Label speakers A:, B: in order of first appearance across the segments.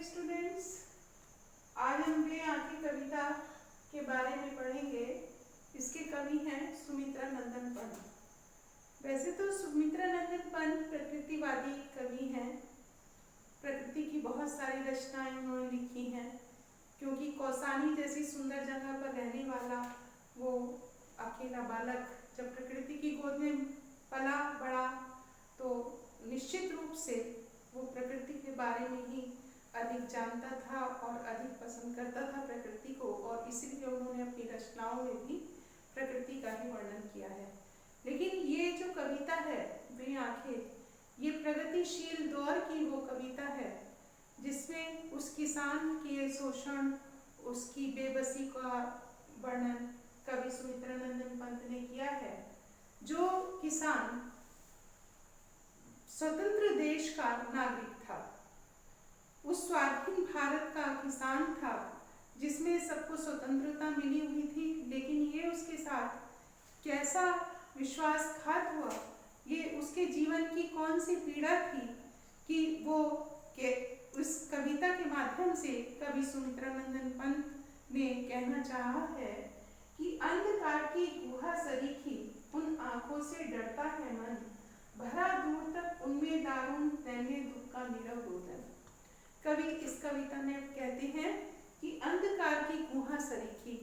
A: Dear students, आज हम वे आंखें कविता के बारे में पढ़ेंगे। इसके कवि हैं सुमित्रा नंदन पंत। वैसे तो सुमित्रा नंदन पंत प्रकृतिवादी कवि हैं। प्रकृति की बहुत सारी रचनाएं उन्होंने लिखी हैं, क्योंकि कौसानी जैसी सुंदर जगह पर रहने वाला वो अकेला बालक जब प्रकृति की गोद में पला बड़ा तो निश्चित रूप से वो प्रकृति के बारे में ही अधिक जानता था और अधिक पसंद करता था प्रकृति को, और इसीलिए उन्होंने अपनी रचनाओं में भी प्रकृति का ही वर्णन किया है। लेकिन ये जो कविता है वे आंखें, ये प्रगतिशील दौर की वो कविता है जिसमें उस किसान के शोषण, उसकी बेबसी का वर्णन कवि सुमित्रा नंदन पंत ने किया है। जो किसान स्वतंत्र देश का नागरिक था, उस स्वाधीन भारत का किसान था जिसमें सबको स्वतंत्रता मिली हुई थी, लेकिन ये उसके साथ कैसा विश्वासघात हुआ, ये उसके जीवन की कौन सी पीड़ा थी कि वो उस कविता के माध्यम से कवि सुमित्रा नंदन पंत ने कहना चाहा है कि अंधकार की गुहा सरीखी उन आंखों से डरता है मन, भरा दूर तक उनमें दारुण दैन्य दुख का नीरव रोदन। कवि इस कविता में कहते हैं कि अंधकार की गुहा सरीखी,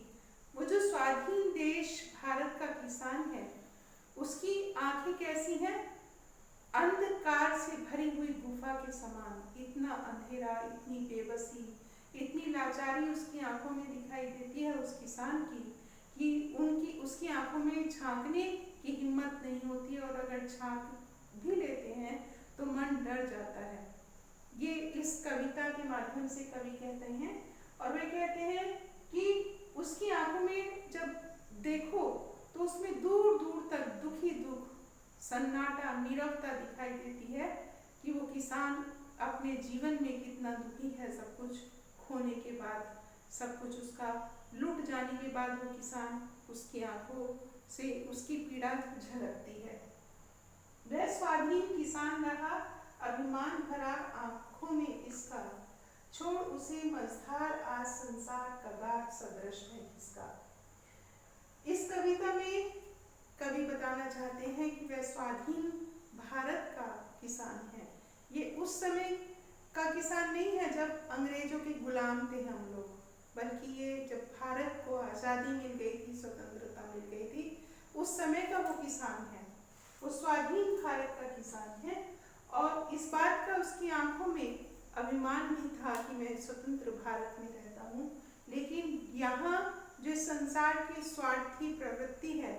A: वो जो स्वाधीन देश भारत का किसान है उसकी आंखें कैसी हैं? अंधकार से भरी हुई गुफा के समान। इतना अंधेरा, इतनी बेबसी, इतनी लाचारी उसकी आंखों में दिखाई देती है उस किसान की कि उसकी आंखों में झांकने की हिम्मत नहीं होती, और अगर झांक भी लेते हैं तो मन डर जाता है। ये इस कविता के माध्यम से कवि कहते हैं, और वे कहते हैं कि उसकी आंखों में जब देखो तो उसमें दूर दूर तक दुखी दुख, सन्नाटा, नीरवता दिखाई देती है कि वो किसान अपने जीवन में कितना दुखी है। सब कुछ खोने के बाद, सब कुछ उसका लुट जाने के बाद वो किसान, उसकी आंखों से उसकी पीड़ा झलकती है। वह स्वाधीन किसान रहा, अभिमान भरा आंखों में इसका, छोड़ उसे मझधार आज संसार कगार सदृश है इसका। इस कविता में कवि बताना चाहते हैं कि वह स्वाधीन भारत का किसान है। ये उस समय का किसान नहीं है जब अंग्रेजों के गुलाम थे हम लोग, बल्कि ये जब भारत को आज़ादी मिल गई थी, स्वतंत्रता मिल गई थी, उस समय का वो किसान है। वो स्वाधीन भारत का किसान है, और इस बात का उसकी आंखों में अभिमान भी था कि मैं स्वतंत्र भारत में रहता हूँ। लेकिन यहाँ जो संसार की स्वार्थी प्रवृत्ति है,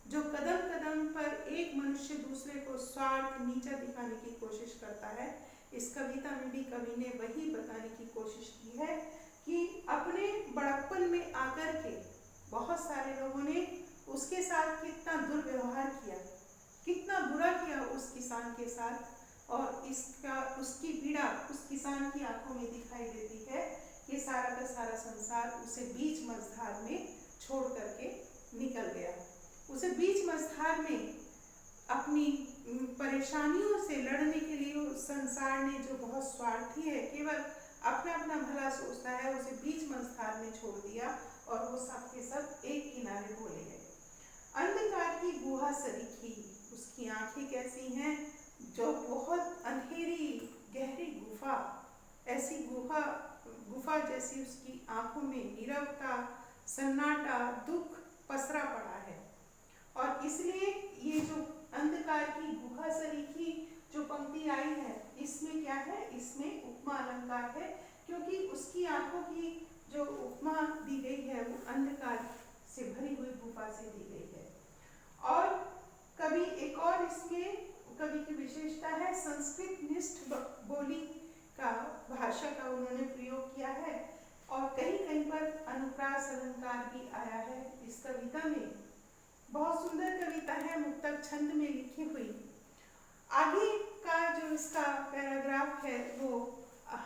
A: जो कदम कदम पर एक मनुष्य दूसरे को स्वार्थ नीचा दिखाने की कोशिश करता है, इस कविता में भी कवि ने वही बताने की कोशिश की है कि अपने बड़प्पन में आकर के बहुत सारे लोगों ने उसके साथ कितना दुर्व्यवहार किया, कितना बुरा किया उस किसान के साथ, और उसकी पीड़ा उस किसान की आंखों में दिखाई देती है। ये सारा का सारा संसार उसे बीच मझधार में छोड़ करके निकल गया। उसे बीच मझधार में अपनी परेशानियों से लड़ने के लिए उस संसार ने, जो बहुत स्वार्थी है, केवल अपना अपना भला सोचता है, उसे बीच मझधार में छोड़ दिया और वो सब के सब एक किनारे बोले गए। अंधकार की गुहा सरीखी, उसकी आंखें कैसी हैं? जो बहुत अंधेरी गहरी गुफा, ऐसी गुफा जैसी उसकी आंखों में नीरवता, सन्नाटा, दुख पसरा पड़ा है। और इसलिए ये जो अंधकार की गुहा सरीखी जो पंक्ति आई है, इसमें क्या है? इसमें उपमा अलंकार है, क्योंकि उसकी आंखों की जो उपमा दी गई है वो अंधकार से भरी हुई गुफा से दी गई है। और कवि एक और इसमें कवि की विशेषता है, संस्कृत निष्ठ बोली का, भाषा का उन्होंने प्रयोग किया है, और कहीं कहीं पर अनुप्रास अलंकार भी आया है इस कविता में। बहुत सुंदर कविता है, मुक्तक छंद में लिखी हुई। आगे का जो इसका पैराग्राफ है वो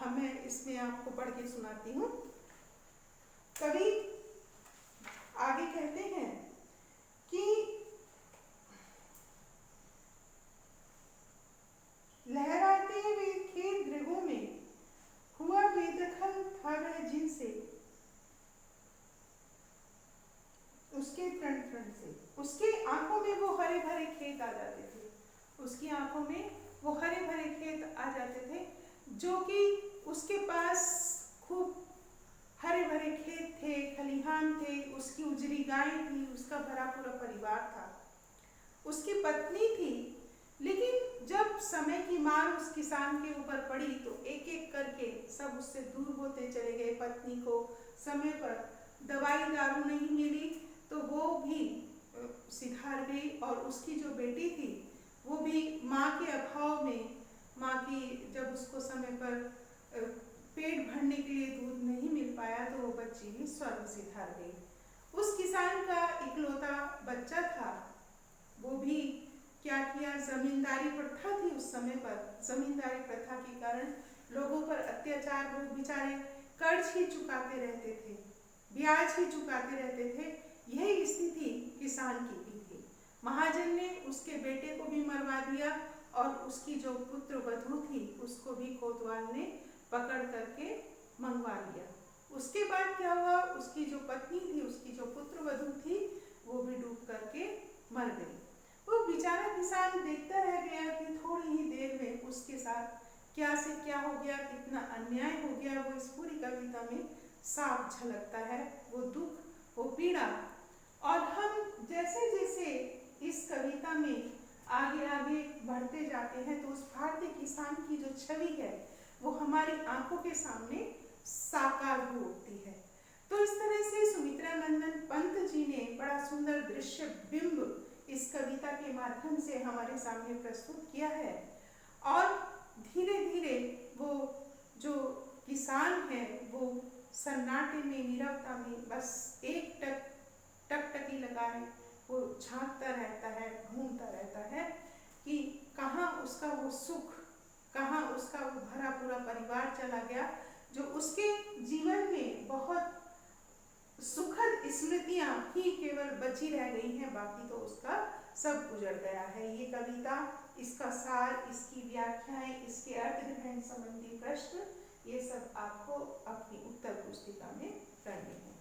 A: मैं इसमें आपको पढ़ के सुनाती हूँ। कवि आगे कहते हैं कि लहराते हुए खेत दृगों में हुआ वेद जो कि उसके पास खूब हरे भरे खेत थे, खलिहान थे, उसकी उजरी गायें थी, उसका भरा पूरा परिवार था, उसकी पत्नी थी। लेकिन जब समय की मार उस किसान के ऊपर पड़ी तो एक एक करके सब उससे दूर होते चले गए। पत्नी को समय पर दवाई दारू नहीं मिली तो वो भी सिधार गई, और उसकी जो बेटी थी वो भी माँ के अभाव में, माँ की जब उसको समय पर पेट भरने के लिए दूध नहीं मिल पाया तो वो बच्ची भी स्वर्ग सिधार गई। उस किसान का इकलौता बच्चा था, वो भी क्या किया, जमींदारी प्रथा थी उस समय पर, जमींदारी प्रथा के कारण लोगों पर अत्याचार, लोग बेचारे कर्ज ही चुकाते रहते थे, ब्याज ही चुकाते रहते थे। यही स्थिति किसान की भी थी। महाजन ने उसके बेटे को भी मरवा दिया और उसकी जो पुत्र वधू थी उसको भी कोतवाल ने पकड़ करके मंगवा लिया। उसके बाद क्या हुआ, उसकी जो पत्नी थी, उसकी जो पुत्र वधू थी, वो भी डूब करके मर गई। वो बेचारा किसान देखता रह गया कि थोड़ी ही देर में उसके साथ क्या से क्या हो गया, कितना अन्याय हो गया। वो इस पूरी कविता में साफ झलकता है, वो दुख, वो पीड़ा। और हम जैसे जैसे इस कविता में आगे आगे बढ़ते जाते हैं तो उस भारतीय किसान की जो छवि है वो हमारी आंखों के सामने साकार हो उठती है। तो इस तरह से सुमित्रा नंदन पंत जी ने बड़ा सुंदर दृश्य बिंब इस कविता के माध्यम से हमारे सामने प्रस्तुत किया है। और धीरे धीरे वो जो किसान है वो सन्नाटे में, नीरवता में बस एक टकटकी लगाए वो झांकता रहता है, घूमता रहता है कि कहाँ उसका वो सुख, कहाँ उसका वो भरा पूरा परिवार चला गया, जो उसके जीवन में बहुत सुखद स्मृतियां ही केवल बची रह गई हैं, बाकी तो उसका सब गुजर गया है। ये कविता, इसका सार, इसकी व्याख्याएं, इसके अर्थ ग्रहण संबंधी प्रश्न, ये सब आपको अपनी उत्तर पुस्तिका में करने हैं।